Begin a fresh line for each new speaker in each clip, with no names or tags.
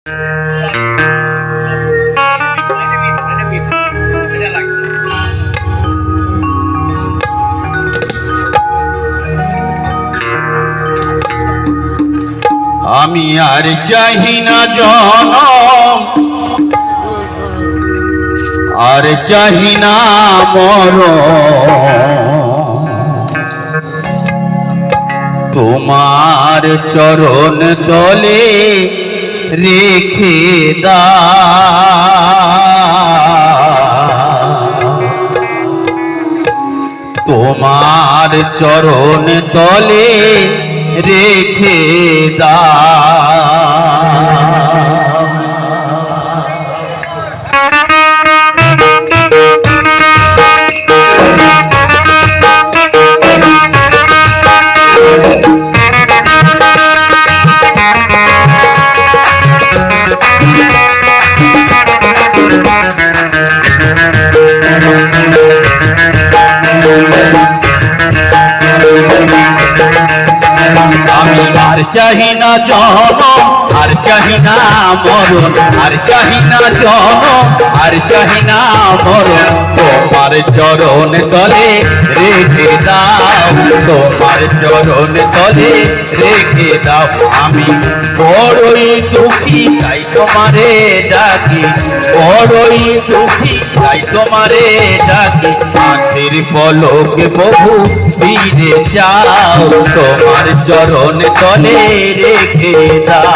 আমি আর চাহি না জনম, আর চাহি না মরণ, তোমার চরণ তলে রেখে দাও, তোমার চরণ তলে রেখে দাও। আমি আর চাহি না জনম, আর চাহি না মরণ, আর চাহি না জনম, আর চাহি না মরণ, তোমার চরণ তলে রেখে দাও, তোমার চরণ তলে রেখে দাও। আমি বড়ই দুঃখী তাই তোমারে ডাকি, বড়ই দুঃখী তাই তোমারে ডাকি, আঁখের পলকে বহু ফিরে যাও, তোমার চরণ তলে রেখে দাও।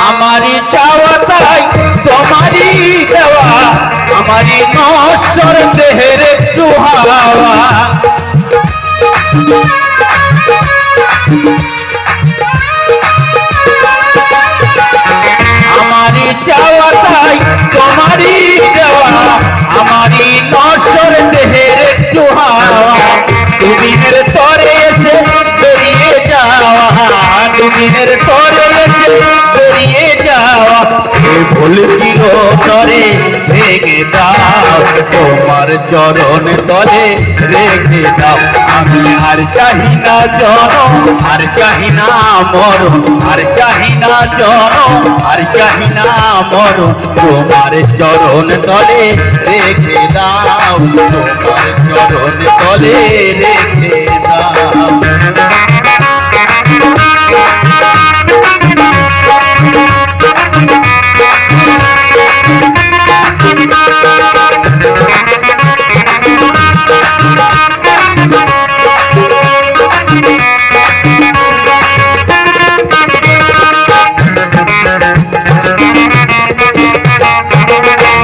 আমারই চাওয়া চাই তোমারই দেওয়া, আমারই নশ্বর দেহের একটু হাওয়া, আমারই চাওয়া চাই তোমারই দেওয়া, আমারই নশ্বর দেহের একটু হাওয়া, দুদিনের তরে এসে বেরিয়ে যাওয়া, দুদিনের তরে এসে বেরিয়ে যাওয়া, ভুল চিরতরে রেখে দাও, তোমার চরণ তলে রেখে দাও। আমি আর চাহি না জনম, আর চাহি না মরণ, আর চাহি না জনম, আর চাহি না মরণ, তোমার চরণ তলে রেখে দাও, তোমার চরণ তলে রেখে দাও।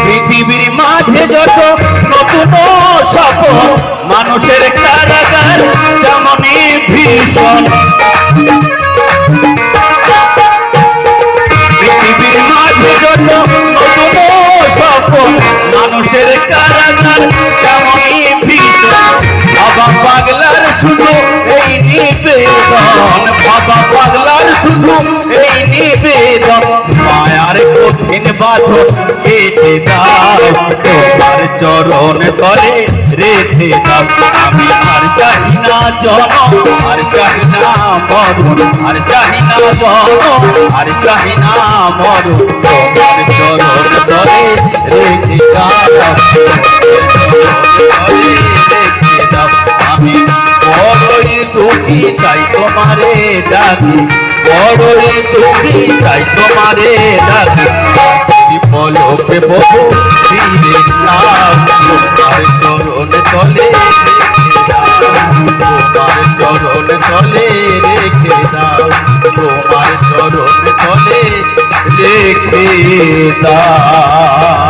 পৃথিবীর মাঝে যত নতুন স্বপ্ন, মানুষের কারাগার তেমনই ভীষণ, পৃথিবীর মাঝে যত নতুন স্বপ্ন, মানুষের কারাগার তেমনই ভীষণ, বাবা পাগলার শুধু এই নিবেদন, বাবা পাগলার শুধু এই নিবেদন, মায়ার কঠিন বাঁধন কেটে দাও, তোমার চরণ তলে রেখে দাও। আমি আর চাহি না জনম, আর চাহি না মরণ, আর চাহি না জনম, আর চাহি না মরণ, তোমার চরণ তলে রেখে দাও, রেখে দাও। আমি বড়ই দুঃখী তাই তোমারে ডাকি, বড়ই দুঃখী তাই তোমারে ডাকি, পলকে বহু ফিরে যাও, তোমার চরণ তলে তোমার চরণ তলে রেখে দাও, তোমার চরণ তলে রেখে দাও।